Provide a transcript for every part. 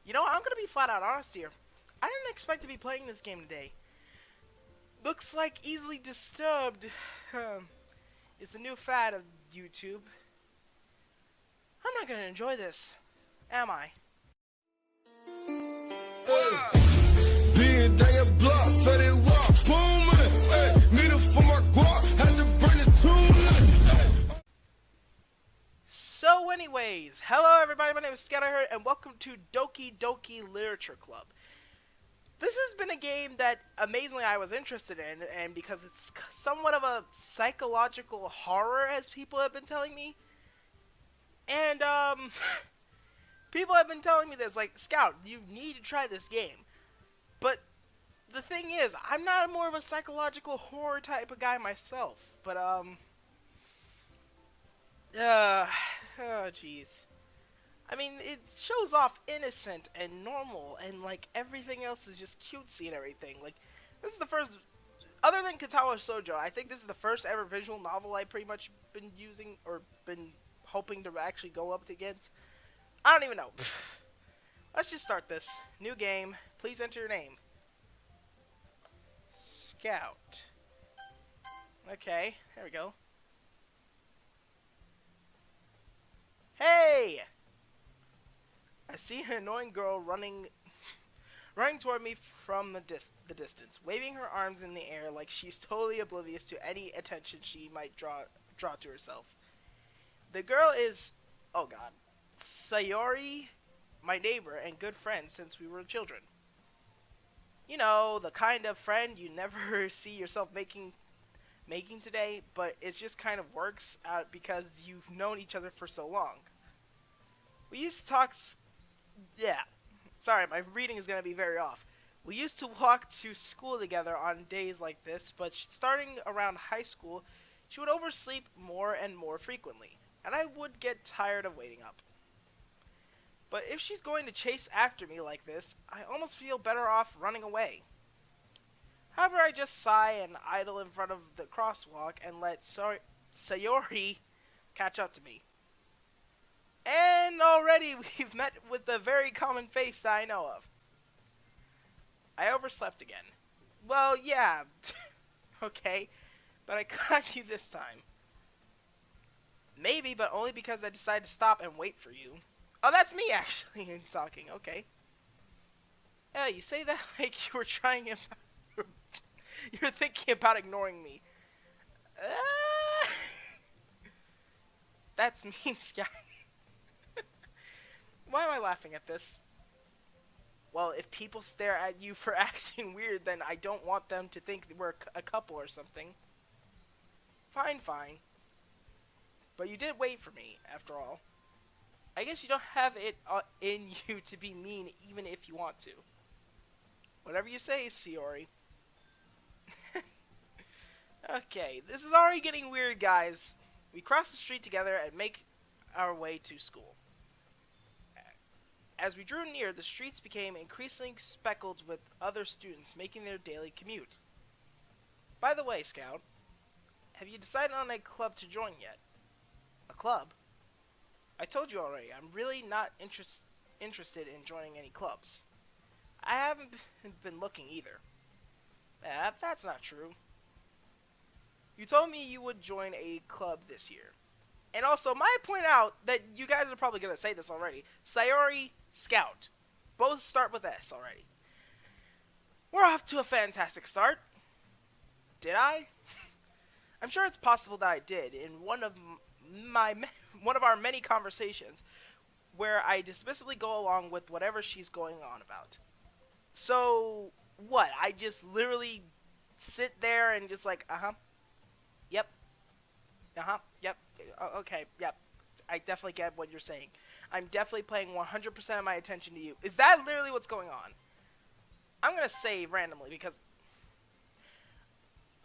You know, I'm gonna be flat out honest here. I didn't expect to be playing this game today. Looks like easily disturbed is the new fad of YouTube. I'm not gonna enjoy this, am I? Being down your block, let it rock, boom in it. Hey, need it for my guap, had to bring it to it. So anyways, hello everybody, my name is Scatterhurt, and welcome to Doki-Doki Literature Club. This has been a game that, amazingly, I was interested in, and because it's somewhat of a psychological horror, as people have been telling me. And, people have been telling me this, like, Scout, you need to try this game. But the thing is, I'm not more of a psychological horror type of guy myself. But, oh, jeez. I mean, it shows off innocent and normal, and, like, everything else is just cutesy and everything. Like, this is the first, other than Katawa Shoujo, I think this is the first ever visual novel I've pretty much been using, or been hoping to actually go up against. I don't even know. Let's just start this. New game. Please enter your name. Scout. Okay, there we go. Hey! I see an annoying girl running toward me from the distance, waving her arms in the air like she's totally oblivious to any attention she might draw to herself. The girl is, oh god, Sayori, my neighbor and good friend since we were children. You know, the kind of friend you never see yourself making today, but it just kind of works out because you've known each other for so long. We used to talk. Yeah, sorry, my reading is going to be very off. We used to walk to school together on days like this, but starting around high school, she would oversleep more and more frequently, and I would get tired of waiting up. But if she's going to chase after me like this, I almost feel better off running away. However, I just sigh and idle in front of the crosswalk and let Sayori catch up to me. And already we've met with the very common face that I know of. I overslept again. Well, yeah. Okay. But I caught you this time. Maybe, but only because I decided to stop and wait for you. Oh, that's me actually talking. Okay. Yeah, you say that like you were trying you're thinking about ignoring me. That's mean, Scout. Why am I laughing at this? Well, if people stare at you for acting weird, then I don't want them to think we're a couple or something. Fine, fine. But you did wait for me, after all. I guess you don't have it in you to be mean even if you want to. Whatever you say, Sayori. Okay, this is already getting weird, guys. We cross the street together and make our way to school. As we drew near, the streets became increasingly speckled with other students making their daily commute. By the way, Scout, have you decided on a club to join yet? A club? I told you already, I'm really not interested in joining any clubs. I haven't been looking either. That's not true. You told me you would join a club this year. And also, might point out that you guys are probably going to say this already. Sayori, Scout. Both start with S already. We're off to a fantastic start. Did I? I'm sure it's possible that I did in one of our many conversations where I dismissively go along with whatever she's going on about. So, what? I just literally sit there and just like, yep. Yep. Okay, yep. I definitely get what you're saying. I'm definitely paying 100% of my attention to you. Is that literally what's going on? I'm gonna say randomly because...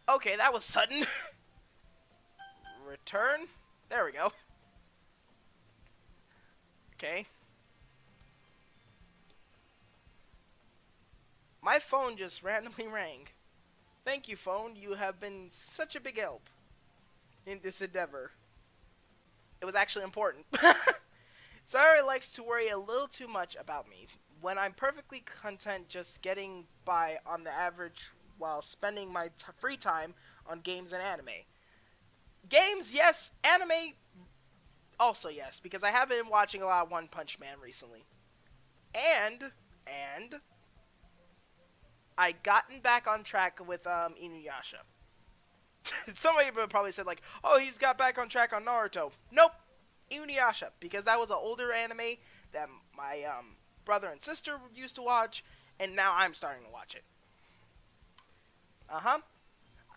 Okay, that was sudden. Return? There we go. Okay. My phone just randomly rang. Thank you, phone. You have been such a big help in this endeavor. It was actually important. Sayori likes to worry a little too much about me when I'm perfectly content just getting by on the average while spending my free time on games and anime. Games, yes. Anime, also yes, because I have been watching a lot of One Punch Man recently. And I gotten back on track with Inuyasha. Somebody probably said like, "Oh, he's got back on track on Naruto." Nope, Inuyasha, because that was an older anime that my brother and sister used to watch, and now I'm starting to watch it. Uh-huh.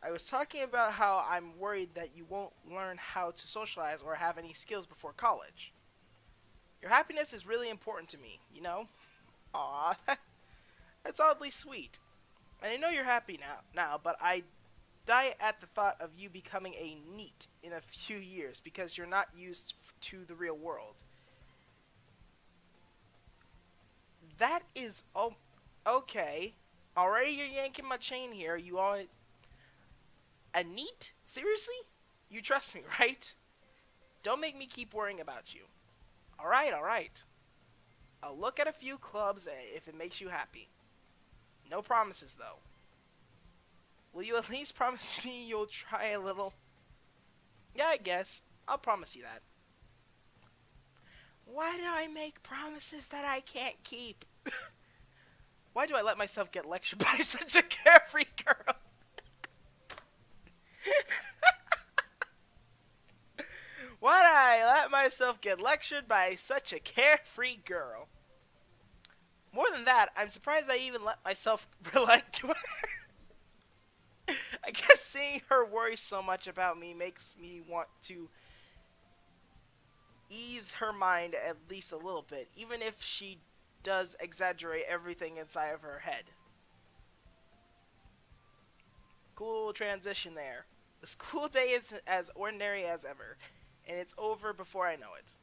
I was talking about how I'm worried that you won't learn how to socialize or have any skills before college. Your happiness is really important to me, you know? Aw, that's oddly sweet. And I know you're happy now, but I die at the thought of you becoming a NEET in a few years because you're not used to the real world. That is, oh, okay. Already you're yanking my chain here. You all... A NEET? Seriously? You trust me, right? Don't make me keep worrying about you. Alright. I'll look at a few clubs if it makes you happy. No promises, though. Will you at least promise me you'll try a little? Yeah, I guess. I'll promise you that. Why do I make promises that I can't keep? Why do I let myself get lectured by such a carefree girl? Why did I let myself get lectured by such a carefree girl? More than that, I'm surprised I even let myself relent to her. I guess seeing her worry so much about me makes me want to ease her mind at least a little bit, even if she does exaggerate everything inside of her head. Cool transition there. The school day is as ordinary as ever, and it's over before I know it.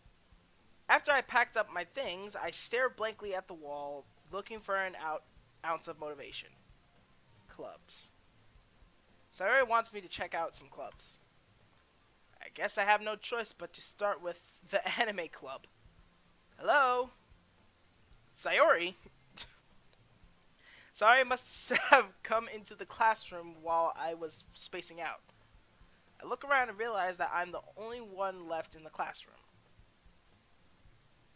After I packed up my things, I stare blankly at the wall, looking for an ounce of motivation. Clubs. Sayori wants me to check out some clubs. I guess I have no choice but to start with the anime club. Hello? Sayori? Sayori must have come into the classroom while I was spacing out. I look around and realize that I'm the only one left in the classroom.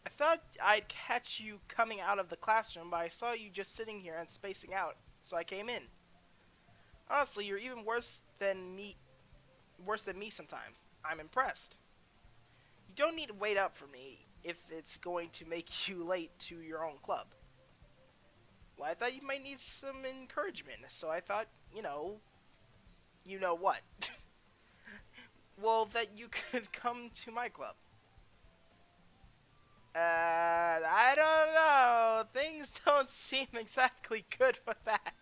I thought I'd catch you coming out of the classroom, but I saw you just sitting here and spacing out, so I came in. Honestly, you're even worse than me sometimes. I'm impressed. You don't need to wait up for me if it's going to make you late to your own club. Well, I thought you might need some encouragement, so I thought, you know what? Well, that you could come to my club. I don't know. Things don't seem exactly good with that.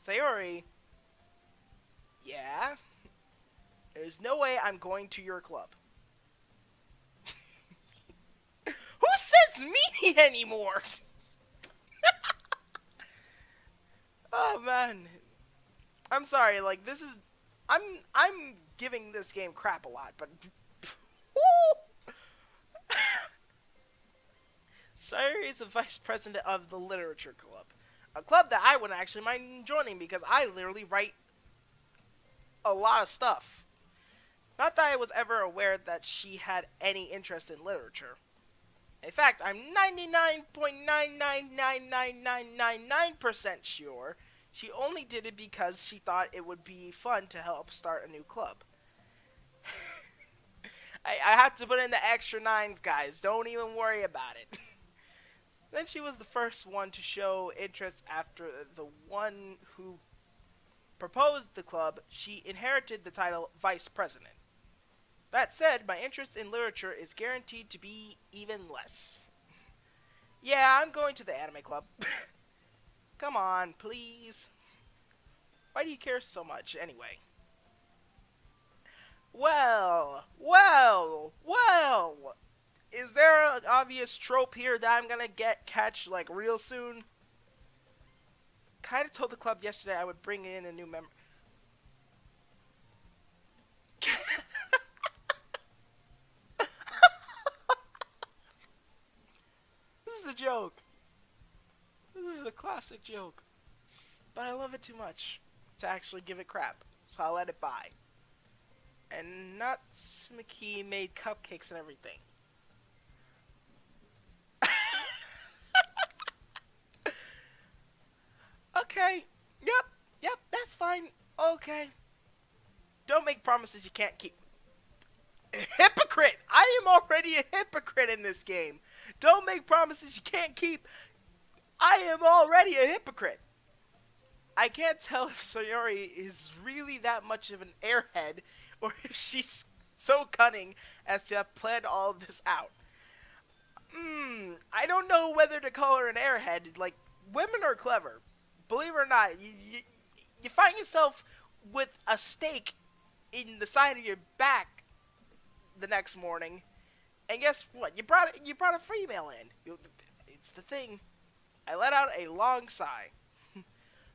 Sayori. Yeah? There's no way I'm going to your club. Who says me anymore? Oh, man. I'm sorry, like, this is... I'm giving this game crap a lot, but... Sayori is the vice president of the literature club. A club that I wouldn't actually mind joining because I literally write a lot of stuff. Not that I was ever aware that she had any interest in literature. In fact, I'm 99.999999% sure she only did it because she thought it would be fun to help start a new club. I have to put in the extra nines, guys. Don't even worry about it. Then she was the first one to show interest after the one who proposed the club. She inherited the title vice president. That said, my interest in literature is guaranteed to be even less. Yeah, I'm going to the anime club. Come on, please. Why do you care so much, anyway? Well. Is there an obvious trope here that I'm gonna catch, like, real soon? Kinda told the club yesterday I would bring in a new member. joke. This is a classic joke. But I love it too much to actually give it crap. So I'll let it by. And Natsuki made cupcakes and everything. Okay. Yep, that's fine. Okay. Don't make promises you can't keep. Hypocrite! I am already a hypocrite in this game. Don't make promises you can't keep. I am already a hypocrite. I can't tell if Sayori is really that much of an airhead or if she's so cunning as to have planned all of this out. I don't know whether to call her an airhead. Like, women are clever. Believe it or not, you find yourself with a stake in the side of your back the next morning, and guess what? You brought a female in. It's the thing. I let out a long sigh.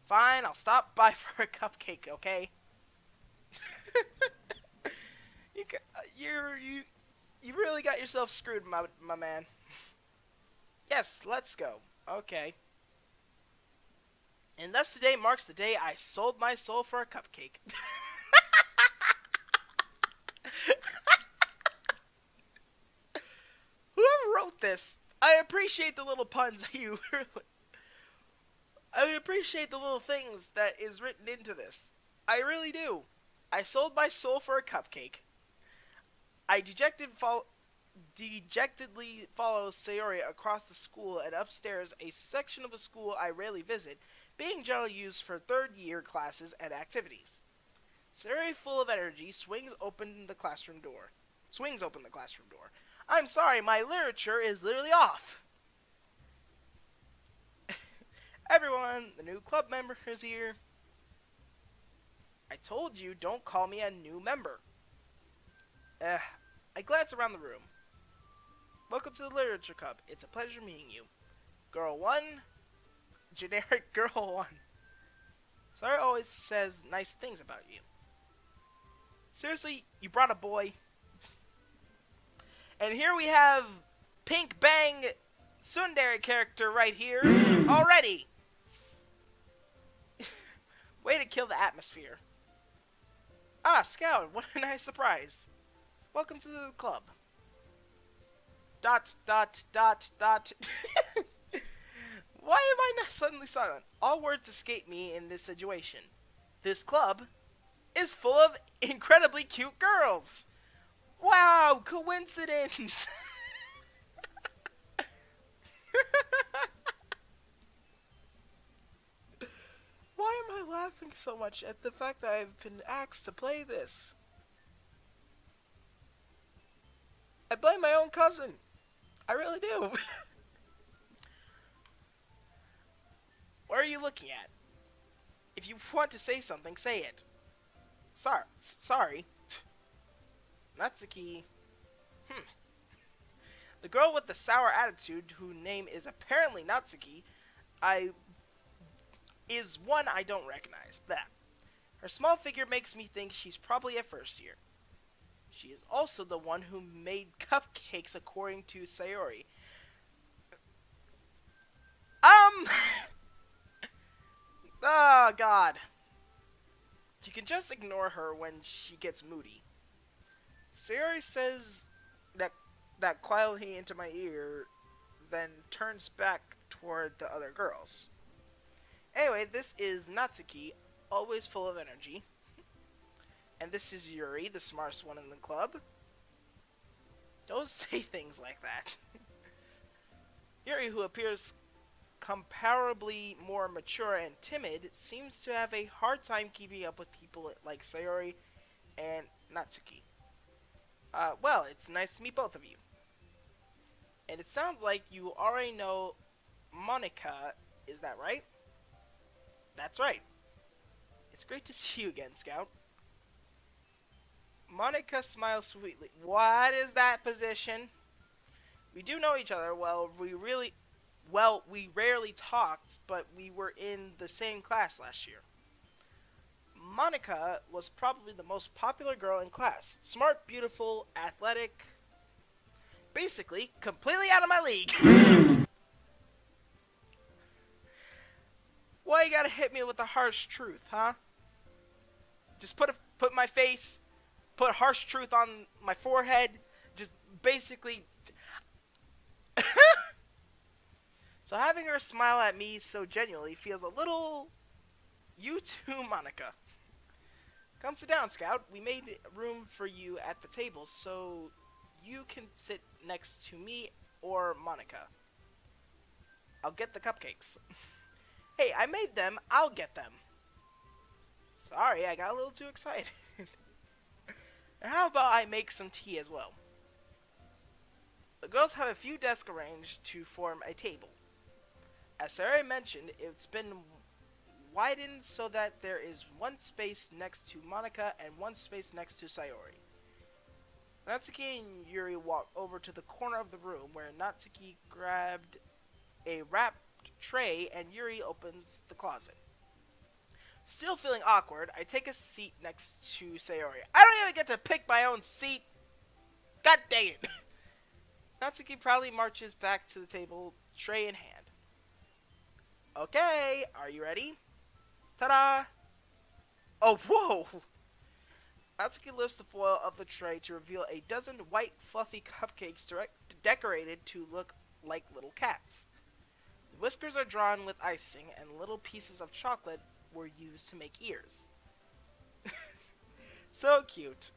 Fine, I'll stop by for a cupcake, okay? You really got yourself screwed, my man. Yes, let's go. Okay. And thus today marks the day I sold my soul for a cupcake. Whoever wrote this, I appreciate the little puns that you I appreciate the little things that is written into this. I really do. I sold my soul for a cupcake. I dejectedly follow Sayori across the school and upstairs, a section of the school I rarely visit, being generally used for third-year classes and activities. Sayori, full of energy, swings open the classroom door. I'm sorry, my literature is literally off. Everyone, the new club member is here. I told you, don't call me a new member. I glance around the room. Welcome to the Literature Club. It's a pleasure meeting you. Girl 1, generic girl 1. Sarah always says nice things about you. Seriously, you brought a boy. And here we have Pink Bang Tsundere character right here already. Way to kill the atmosphere. Ah, Scout, what a nice surprise. Welcome to the club. ... Why am I not suddenly silent? All words escape me in this situation. This club is full of incredibly cute girls. Wow, coincidence. Why am I laughing so much at the fact that I've been asked to play this? I blame my own cousin. I really do. What are you looking at? If you want to say something, say it. Sorry. Natsuki. The girl with the sour attitude, whose name is apparently Natsuki, is one I don't recognize. That. Her small figure makes me think she's probably a first year. She is also the one who made cupcakes according to Sayori. Oh, God. You can just ignore her when she gets moody. Sayori says that quietly into my ear, then turns back toward the other girls. Anyway, this is Natsuki, always full of energy. And this is Yuri, the smartest one in the club. Don't say things like that. Yuri, who appears comparably more mature and timid, seems to have a hard time keeping up with people like Sayori and Natsuki. Well, it's nice to meet both of you. And it sounds like you already know Monica, is that right? That's right. It's great to see you again, Scout. Monica smiles sweetly. What is that position? We do know each other. We rarely talked, but we were in the same class last year. Monica was probably the most popular girl in class. Smart, beautiful, athletic. Basically, completely out of my league. why you gotta hit me with the harsh truth, huh? Just put my face, put harsh truth on my forehead, just basically. So having her smile at me so genuinely feels a little. You too, Monica. Come sit down, Scout. We made room for you at the table, so you can sit next to me or Monica. I'll get the cupcakes. Hey, I made them. I'll get them. Sorry, I got a little too excited. How about I make some tea as well? The girls have a few desks arranged to form a table. As Sarah mentioned, it's been widened so that there is one space next to Monica and one space next to Sayori. Natsuki and Yuri walk over to the corner of the room where Natsuki grabbed a wrapped tray and Yuri opens the closet. Still feeling awkward, I take a seat next to Sayori. I don't even get to pick my own seat! God dang it! Natsuki proudly marches back to the table, tray in hand. Okay, are you ready? Ta-da! Oh, whoa! Natsuki lifts the foil of the tray to reveal a dozen white, fluffy cupcakes decorated to look like little cats. The whiskers are drawn with icing, and little pieces of chocolate were used to make ears. So cute.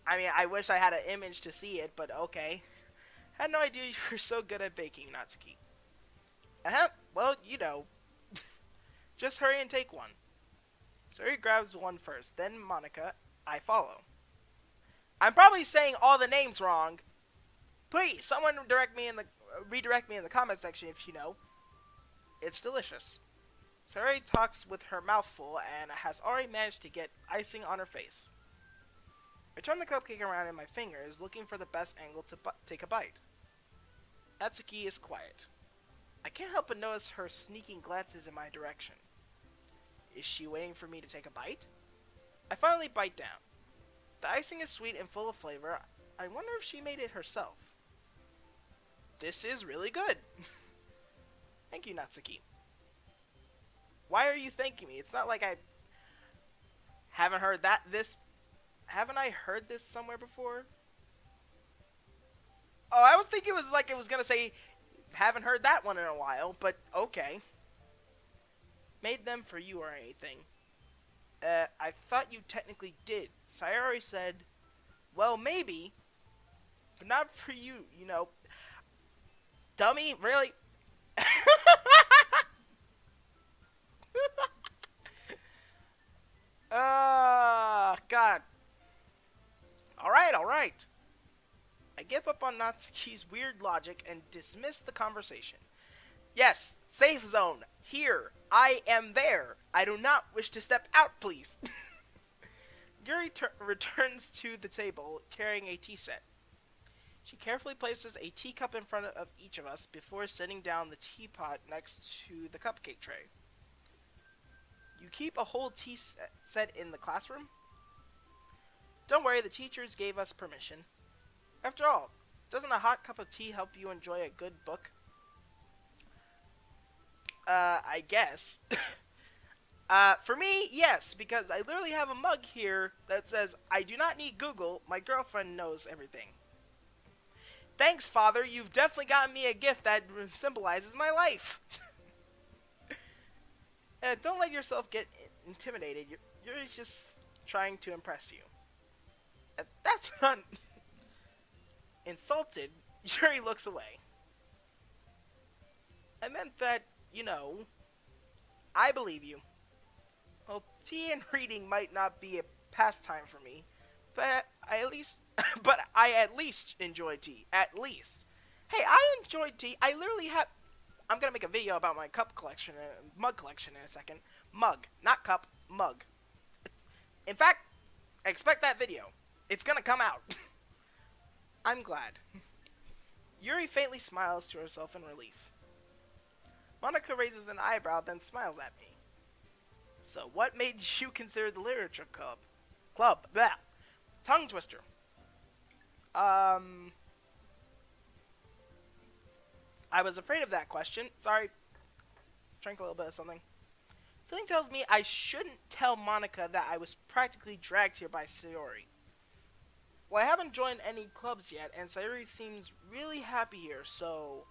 I mean, I wish I had an image to see it, but okay. Had no idea you were so good at baking, Natsuki. Well, you know. Just hurry and take one. Suri grabs one first, then Monica. I follow. I'm probably saying all the names wrong. Please, someone redirect me in the comment section if you know. It's delicious. Suri talks with her mouth full and has already managed to get icing on her face. I turn the cupcake around in my fingers, looking for the best angle to take a bite. Natsuki is quiet. I can't help but notice her sneaking glances in my direction. Is she waiting for me to take a bite? I finally bite down. The icing is sweet and full of flavor. I wonder if she made it herself. This is really good. Thank you, Natsuki. Why are you thanking me? It's not like I haven't heard Haven't I heard this somewhere before? Oh, I was thinking it was gonna say, haven't heard that one in a while, but okay. Made them for you or anything. I thought you technically did. Sayori said, well, maybe, but not for you, you know. Dummy, really? God. Alright. I give up on Natsuki's weird logic and dismiss the conversation. Yes, safe zone. Here. I am there. I do not wish to step out, please. Yuri returns to the table carrying a tea set. She carefully places a teacup in front of each of us before setting down the teapot next to the cupcake tray. You keep a whole tea set in the classroom? Don't worry, the teachers gave us permission. After all, doesn't a hot cup of tea help you enjoy a good book? I guess. For me, yes, because I literally have a mug here that says, I do not need Google, my girlfriend knows everything. Thanks, Father, you've definitely gotten me a gift that symbolizes my life. Don't let yourself get intimidated, you're just trying to impress you. That's not... Insulted, Yuri looks away. I meant that, you know, I believe you. Well, tea and reading might not be a pastime for me, but I at least enjoy tea. At least. Hey, I enjoy tea. I literally have... I'm gonna make a video about my cup collection and mug collection in a second. Mug, not cup, mug. In fact, expect that video. It's gonna come out. I'm glad. Yuri faintly smiles to herself in relief. Monica raises an eyebrow, then smiles at me. So, what made you consider the literature club? Blah. Tongue twister. I was afraid of that question. Sorry. Drank a little bit of something. Something tells me I shouldn't tell Monica that I was practically dragged here by Sayori. Well, I haven't joined any clubs yet, and Sayori seems really happy here, so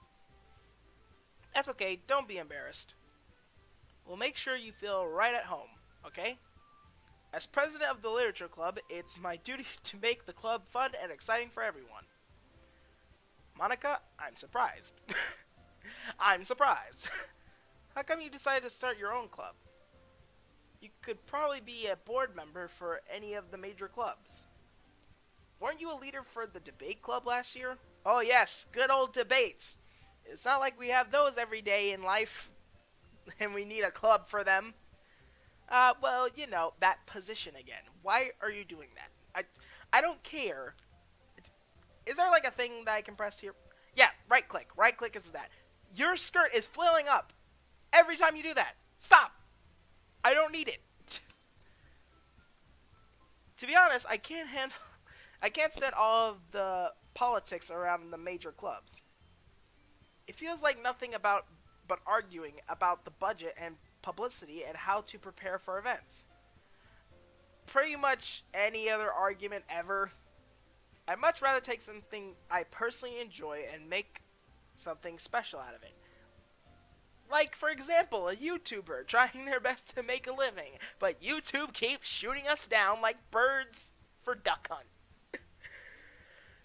that's okay, don't be embarrassed. We'll make sure you feel right at home, okay? As president of the Literature Club, it's my duty to make the club fun and exciting for everyone. Monica, I'm surprised. I'm surprised. How come you decided to start your own club? You could probably be a board member for any of the major clubs. Weren't you a leader for the debate club last year? Oh yes, good old debates. It's not like we have those every day in life, and we need a club for them. Well, you know, that position again. Why are you doing that? I don't care. Is there like a thing that I can press here? Yeah, right click. Right click is that. Your skirt is flailing up every time you do that. Stop. I don't need it. To be honest, I can't stand all of the politics around the major clubs. It feels like nothing but arguing about the budget and publicity and how to prepare for events. Pretty much any other argument ever. I'd much rather take something I personally enjoy and make something special out of it. Like, for example, a YouTuber trying their best to make a living, but YouTube keeps shooting us down like birds for duck hunt.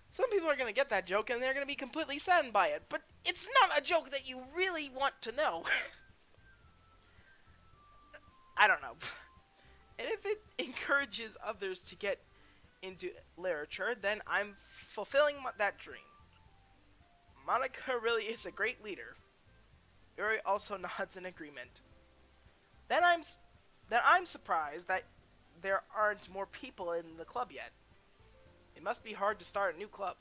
Some people are going to get that joke and they're going to be completely saddened by it, but it's not a joke that you really want to know. I don't know. And if it encourages others to get into literature, then I'm fulfilling that dream. Monica really is a great leader. Yuri also nods in agreement. Then I'm surprised that there aren't more people in the club yet. It must be hard to start a new club.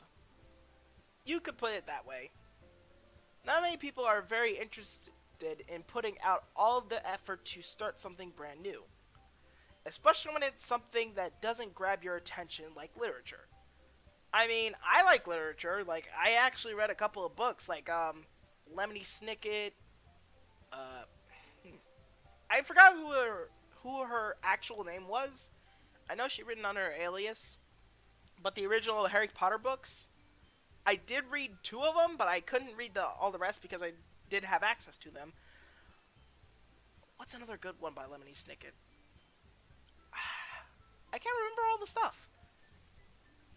You could put it that way. Not many people are very interested in putting out all of the effort to start something brand new. Especially when it's something that doesn't grab your attention like literature. I mean, I like literature. Like, I actually read a couple of books, like, Lemony Snicket. I forgot who her actual name was. I know she written under her alias. But the original Harry Potter books, I did read 2 of them, but I couldn't read all the rest because I did have access to them. What's another good one by Lemony Snicket? I can't remember all the stuff.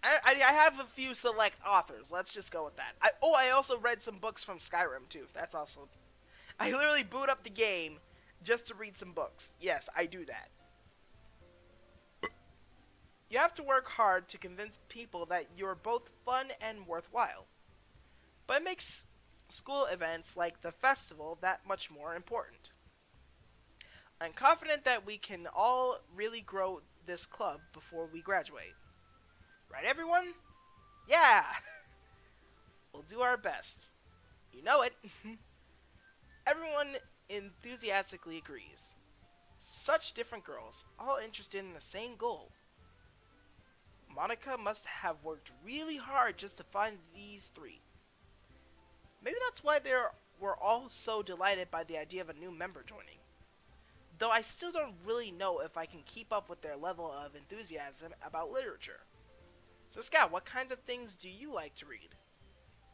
I have a few select authors. Let's just go with that. I also read some books from Skyrim, too. That's also... I literally boot up the game just to read some books. Yes, I do that. You have to work hard to convince people that you're both fun and worthwhile. But it makes school events like the festival that much more important. I'm confident that we can all really grow this club before we graduate. Right, everyone? Yeah! We'll do our best. You know it. Everyone enthusiastically agrees. Such different girls, all interested in the same goal. Monica must have worked really hard just to find these 3. Maybe that's why they were all so delighted by the idea of a new member joining. Though I still don't really know if I can keep up with their level of enthusiasm about literature. So Scout, what kinds of things do you like to read?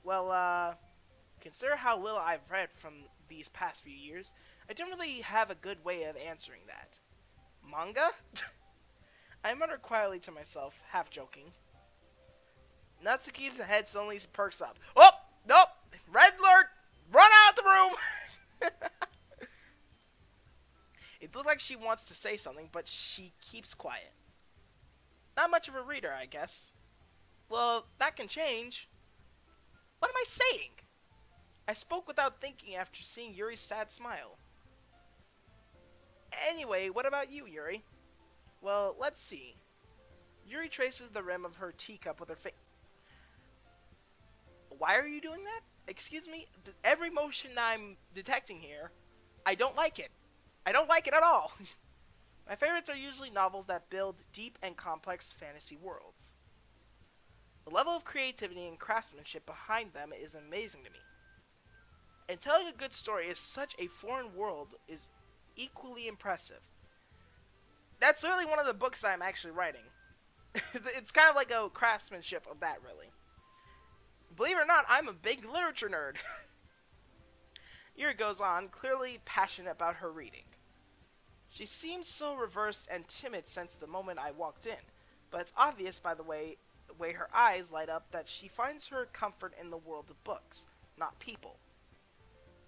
Well, consider how little I've read from these past few years. I don't really have a good way of answering that. Manga? I muttered quietly to myself, half joking. Natsuki's head suddenly perks up. Oh! Nope! Red alert! Run out the room! It looks like she wants to say something, but she keeps quiet. Not much of a reader, I guess. Well, that can change. What am I saying? I spoke without thinking after seeing Yuri's sad smile. Anyway, what about you, Yuri? Well, let's see. Yuri traces the rim of her teacup with her face. Why are you doing that? Excuse me? Every motion I'm detecting here, I don't like it. I don't like it at all. My favorites are usually novels that build deep and complex fantasy worlds. The level of creativity and craftsmanship behind them is amazing to me. And telling a good story is such a foreign world equally impressive. That's literally one of the books that I'm actually writing. It's kind of like a craftsmanship of that, really. Believe it or not, I'm a big literature nerd. Yuri goes on, clearly passionate about her reading. She seems so reversed and timid since the moment I walked in, but it's obvious by the way her eyes light up that she finds her comfort in the world of books, not people.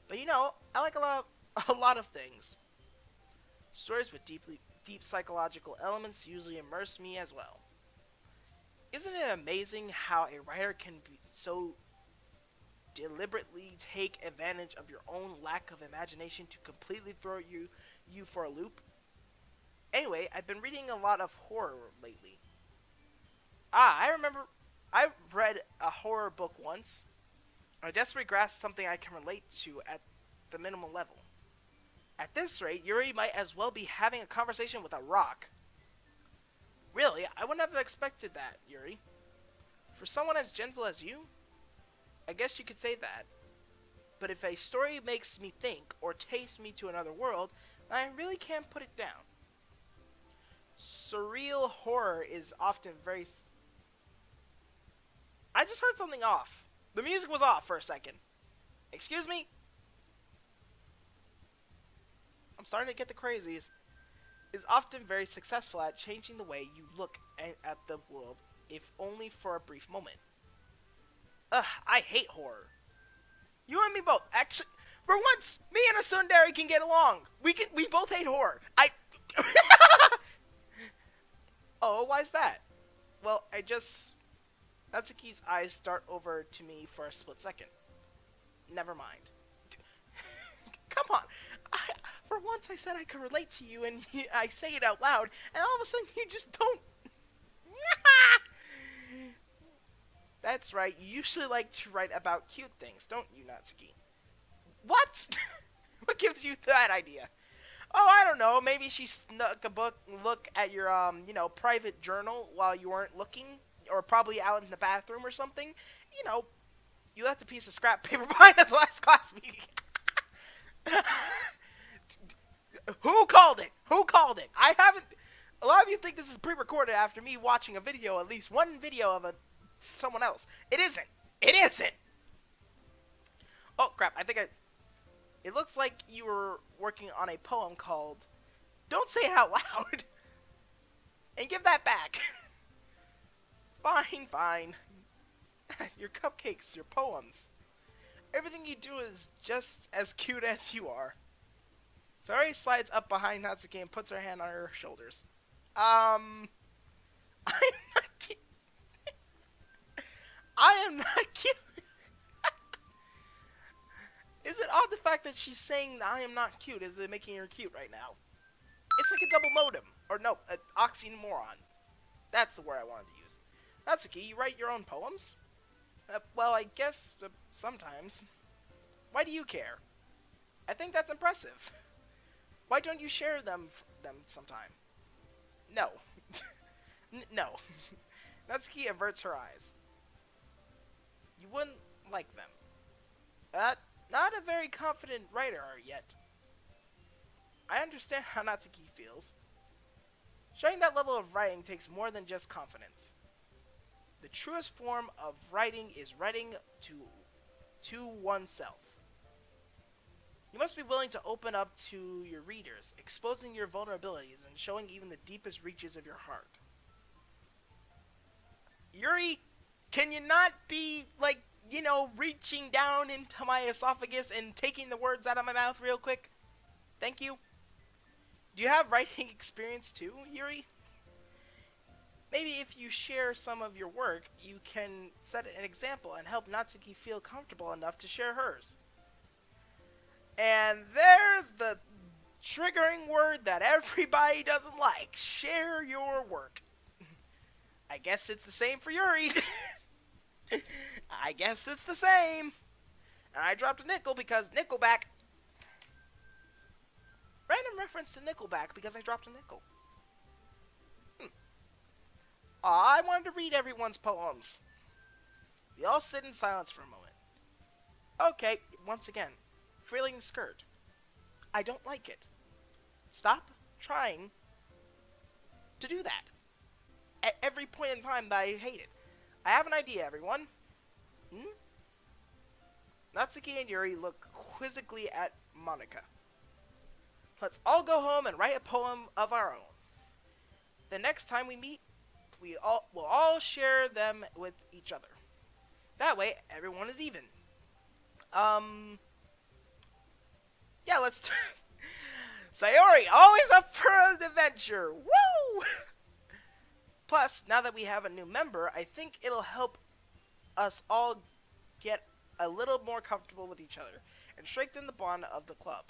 But you know, I like a lot of things. Stories with deep psychological elements usually immerse me as well. Isn't it amazing how a writer can be so deliberately take advantage of your own lack of imagination to completely throw you for a loop? Anyway, I've been reading a lot of horror lately. I remember I read a horror book once. I desperately grasped something I can relate to at the minimal level. At this rate, Yuri might as well be having a conversation with a rock. Really, I wouldn't have expected that, Yuri. For someone as gentle as you, I guess you could say that. But if a story makes me think or takes me to another world, I really can't put it down. Surreal horror is often very... I just heard something off. The music was off for a second. Excuse me? I'm starting to get the crazies. Is often very successful at changing the way you look at the world, if only for a brief moment. Ugh, I hate horror. You and me both. Actually, for once, me and a tsundere can get along. We both hate horror. Oh, why's that? Well, Natsuki's eyes start over to me for a split second. Never mind. Come on. For once I said I could relate to you, and I say it out loud, and all of a sudden you just don't. That's right, you usually like to write about cute things, don't you, Natsuki? What? What gives you that idea? Oh, I don't know, maybe she snuck a look at your, private journal while you weren't looking, or probably out in the bathroom or something. You know, you left a piece of scrap paper behind at the last class meeting. Who called it? Who called it? I haven't... A lot of you think this is pre-recorded after me watching a video, at least one video of someone else. It isn't. It isn't. Oh, crap. It looks like you were working on a poem called Don't Say It Out Loud. And give that back. Fine, fine. Your cupcakes, your poems. Everything you do is just as cute as you are. Saori slides up behind Natsuki and puts her hand on her shoulders. I'm not cute. I am not cute. Is it odd the fact that she's saying that I am not cute? Is it making her cute right now? It's like a double modem. Or no, an oxymoron. That's the word I wanted to use. Natsuki, you write your own poems? Well, I guess sometimes. Why do you care? I think that's impressive. Why don't you share them sometime? No. No. Natsuki averts her eyes. You wouldn't like them. Not a very confident writer yet. I understand how Natsuki feels. Showing that level of writing takes more than just confidence. The truest form of writing is writing to oneself. You must be willing to open up to your readers, exposing your vulnerabilities and showing even the deepest reaches of your heart. Yuri, can you not be, reaching down into my esophagus and taking the words out of my mouth real quick? Thank you. Do you have writing experience too, Yuri? Maybe if you share some of your work, you can set an example and help Natsuki feel comfortable enough to share hers. And there's the triggering word that everybody doesn't like. Share your work. I guess it's the same for Yuri. I guess it's the same. And I dropped a nickel because Nickelback. Random reference to Nickelback because I dropped a nickel. Aw, I wanted to read everyone's poems. We all sit in silence for a moment. Okay, once again. Frilling skirt. I don't like it. Stop trying to do that. At every point in time that I hate it. I have an idea, everyone. Natsuki and Yuri look quizzically at Monika. Let's all go home and write a poem of our own. The next time we meet, we'll all share them with each other. That way, everyone is even. Yeah, let's... Sayori, always up for an adventure! Woo! Plus, now that we have a new member, I think it'll help us all get a little more comfortable with each other and strengthen the bond of the club.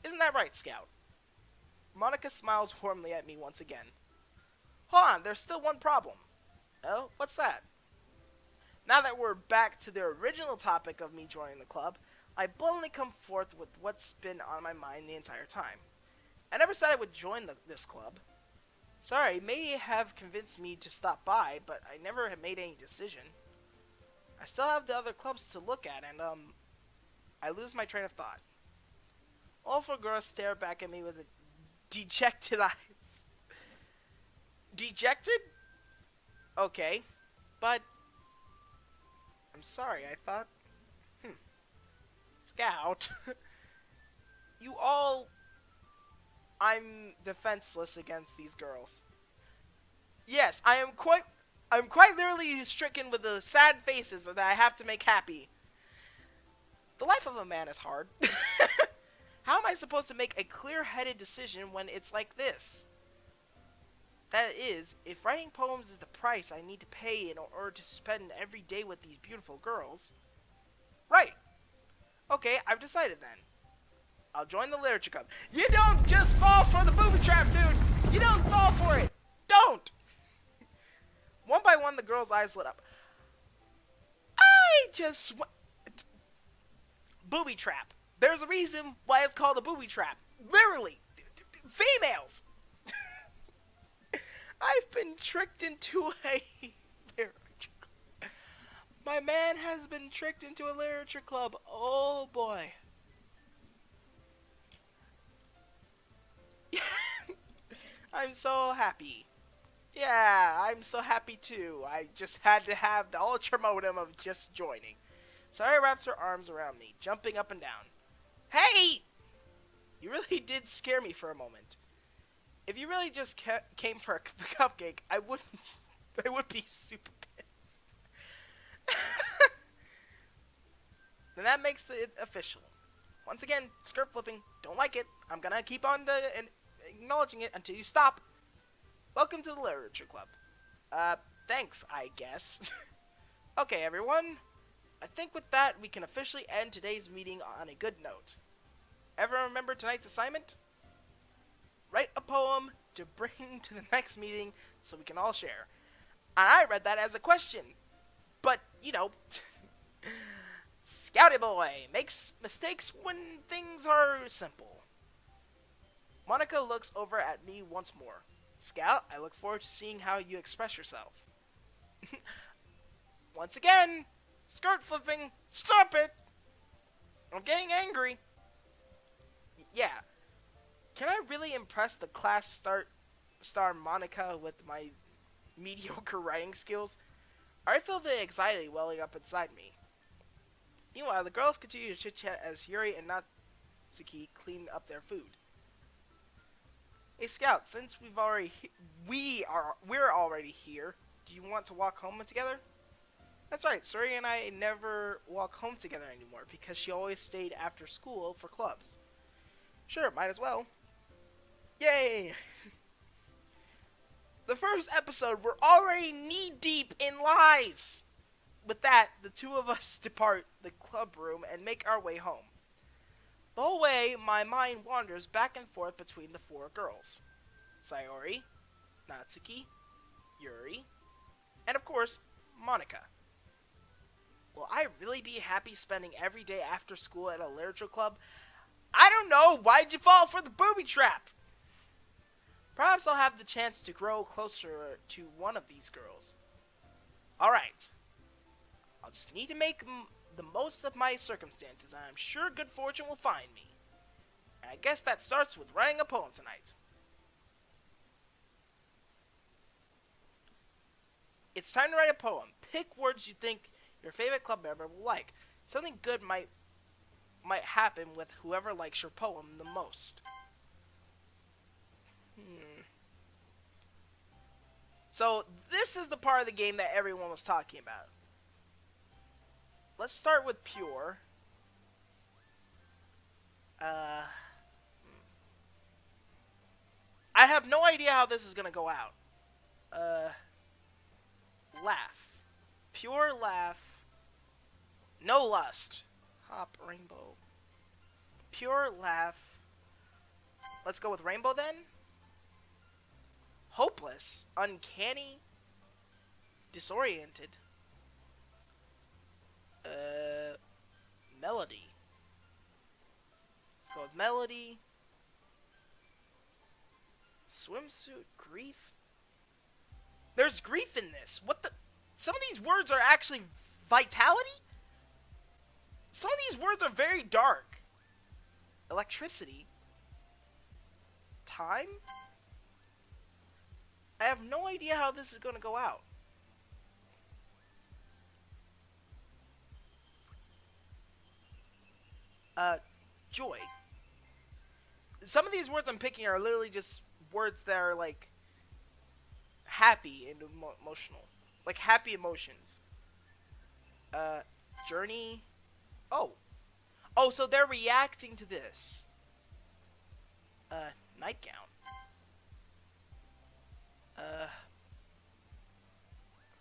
Isn't that right, Scout? Monika smiles warmly at me once again. Hold on, there's still one problem. Oh, what's that? Now that we're back to the original topic of me joining the club, I bluntly come forth with what's been on my mind the entire time. I never said I would join this club. Sorry, it may have convinced me to stop by, but I never have made any decision. I still have the other clubs to look at, and, I lose my train of thought. All four girls stare back at me with dejected eyes. Dejected? Okay, but... I'm sorry, I thought... Scout. You all... I'm defenseless against these girls. Yes, I'm quite literally stricken with the sad faces that I have to make happy. The life of a man is hard. How am I supposed to make a clear-headed decision when it's like this? That is, if writing poems is the price I need to pay in order to spend every day with these beautiful girls... Right. Okay, I've decided then. I'll join the literature club. You don't just fall for the booby trap, dude! You don't fall for it! Don't! One by one, the girl's eyes lit up. I just... Booby trap. There's a reason why it's called a booby trap. Literally. Females! I've been tricked into a literature club. My man has been tricked into a literature club. Oh boy. I'm so happy. Yeah, I'm so happy too. I just had to have the ultra modem of just joining. Sayori wraps her arms around me, jumping up and down. Hey! You really did scare me for a moment. If you really just came for the cupcake, I would be super pissed. Then that makes it official. Once again, skirt flipping. Don't like it. I'm gonna keep on acknowledging it until you stop. Welcome to the literature club. Thanks, I guess. Okay, everyone. I think with that, we can officially end today's meeting on a good note. Everyone remember tonight's assignment? Write a poem to bring to the next meeting so we can all share. And I read that as a question. But, you know, Scouty boy makes mistakes when things are simple. Monika looks over at me once more. Scout, I look forward to seeing how you express yourself. Once again, skirt flipping, stop it! I'm getting angry. Yeah. Can I really impress the class star Monika with my mediocre writing skills? I feel the anxiety welling up inside me. Meanwhile, the girls continue to chit-chat as Yuri and Natsuki clean up their food. Hey Scout, since we're already here, do you want to walk home together? That's right, Suri and I never walk home together anymore because she always stayed after school for clubs. Sure, might as well. Yay! The first episode, we're already knee-deep in lies! With that, the two of us depart the club room and make our way home. The whole way, my mind wanders back and forth between the four girls. Sayori, Natsuki, Yuri, and of course, Monika. Will I really be happy spending every day after school at a literature club? I don't know! Why'd you fall for the booby trap? Perhaps I'll have the chance to grow closer to one of these girls. Alright. I'll just need to make the most of my circumstances, and I'm sure good fortune will find me. And I guess that starts with writing a poem tonight. It's time to write a poem. Pick words you think your favorite club member will like. Something good might happen with whoever likes your poem the most. So this is the part of the game that everyone was talking about. Let's start with pure. I have no idea how this is gonna go out. Laugh. Pure laugh. No lust. Hop rainbow. Pure laugh. Let's go with rainbow then. Hopeless. Uncanny. Disoriented. Melody. Let's go with melody. Swimsuit. Grief. There's grief in this. What the? Some of these words are actually vitality? Some of these words are very dark. Electricity. Time? I have no idea how this is going to go out. Joy. Some of these words I'm picking are literally just words that are like happy and emotional. Like happy emotions. Journey. Oh, so they're reacting to this. Nightgown.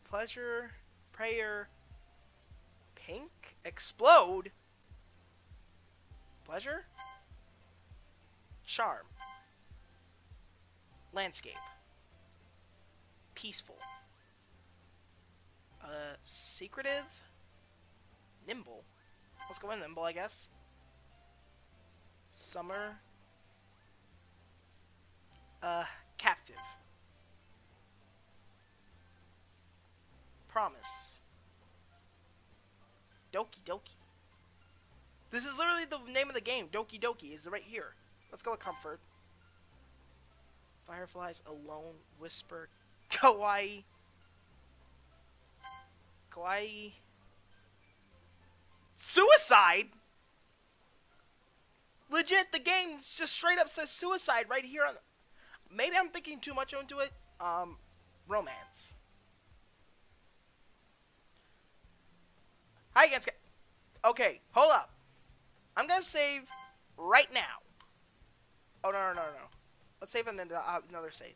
Pleasure. Prayer. Pink. Explode. Pleasure. Charm. Landscape. Peaceful. Secretive. Nimble. Let's go with nimble, I guess. Summer. Captive. Promise. Doki-Doki. This is literally the name of the game. Doki-Doki is right here. Let's go with comfort. Fireflies, alone, whisper, kawaii. Kawaii. Suicide? Legit, the game just straight up says suicide right here on. Maybe I'm thinking too much into it. Romance. Hi again, Sky. Okay, hold up. I'm gonna save right now. Oh no. Let's save and then another save.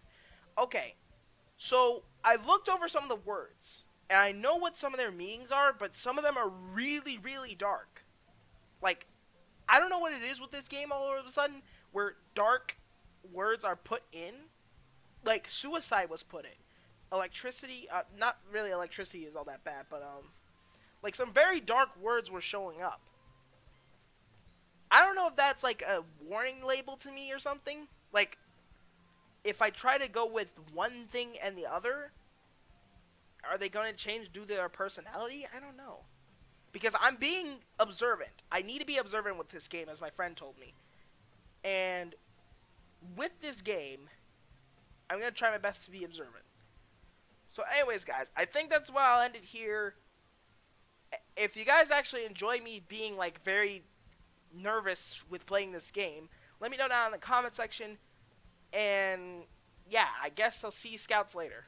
Okay, so I looked over some of the words, and I know what some of their meanings are, but some of them are really, really dark. Like, I don't know what it is with this game all of a sudden, where dark words are put in. Like, suicide was put in. Electricity, not really electricity is all that bad, but, like, some very dark words were showing up. I don't know if that's, like, a warning label to me or something. Like, if I try to go with one thing and the other, are they going to change due to their personality? I don't know. Because I'm being observant. I need to be observant with this game, as my friend told me. And with this game, I'm going to try my best to be observant. So anyways, guys, I think that's why I'll end it here. If you guys actually enjoy me being, like, very nervous with playing this game, let me know down in the comment section. And, yeah, I guess I'll see you scouts later.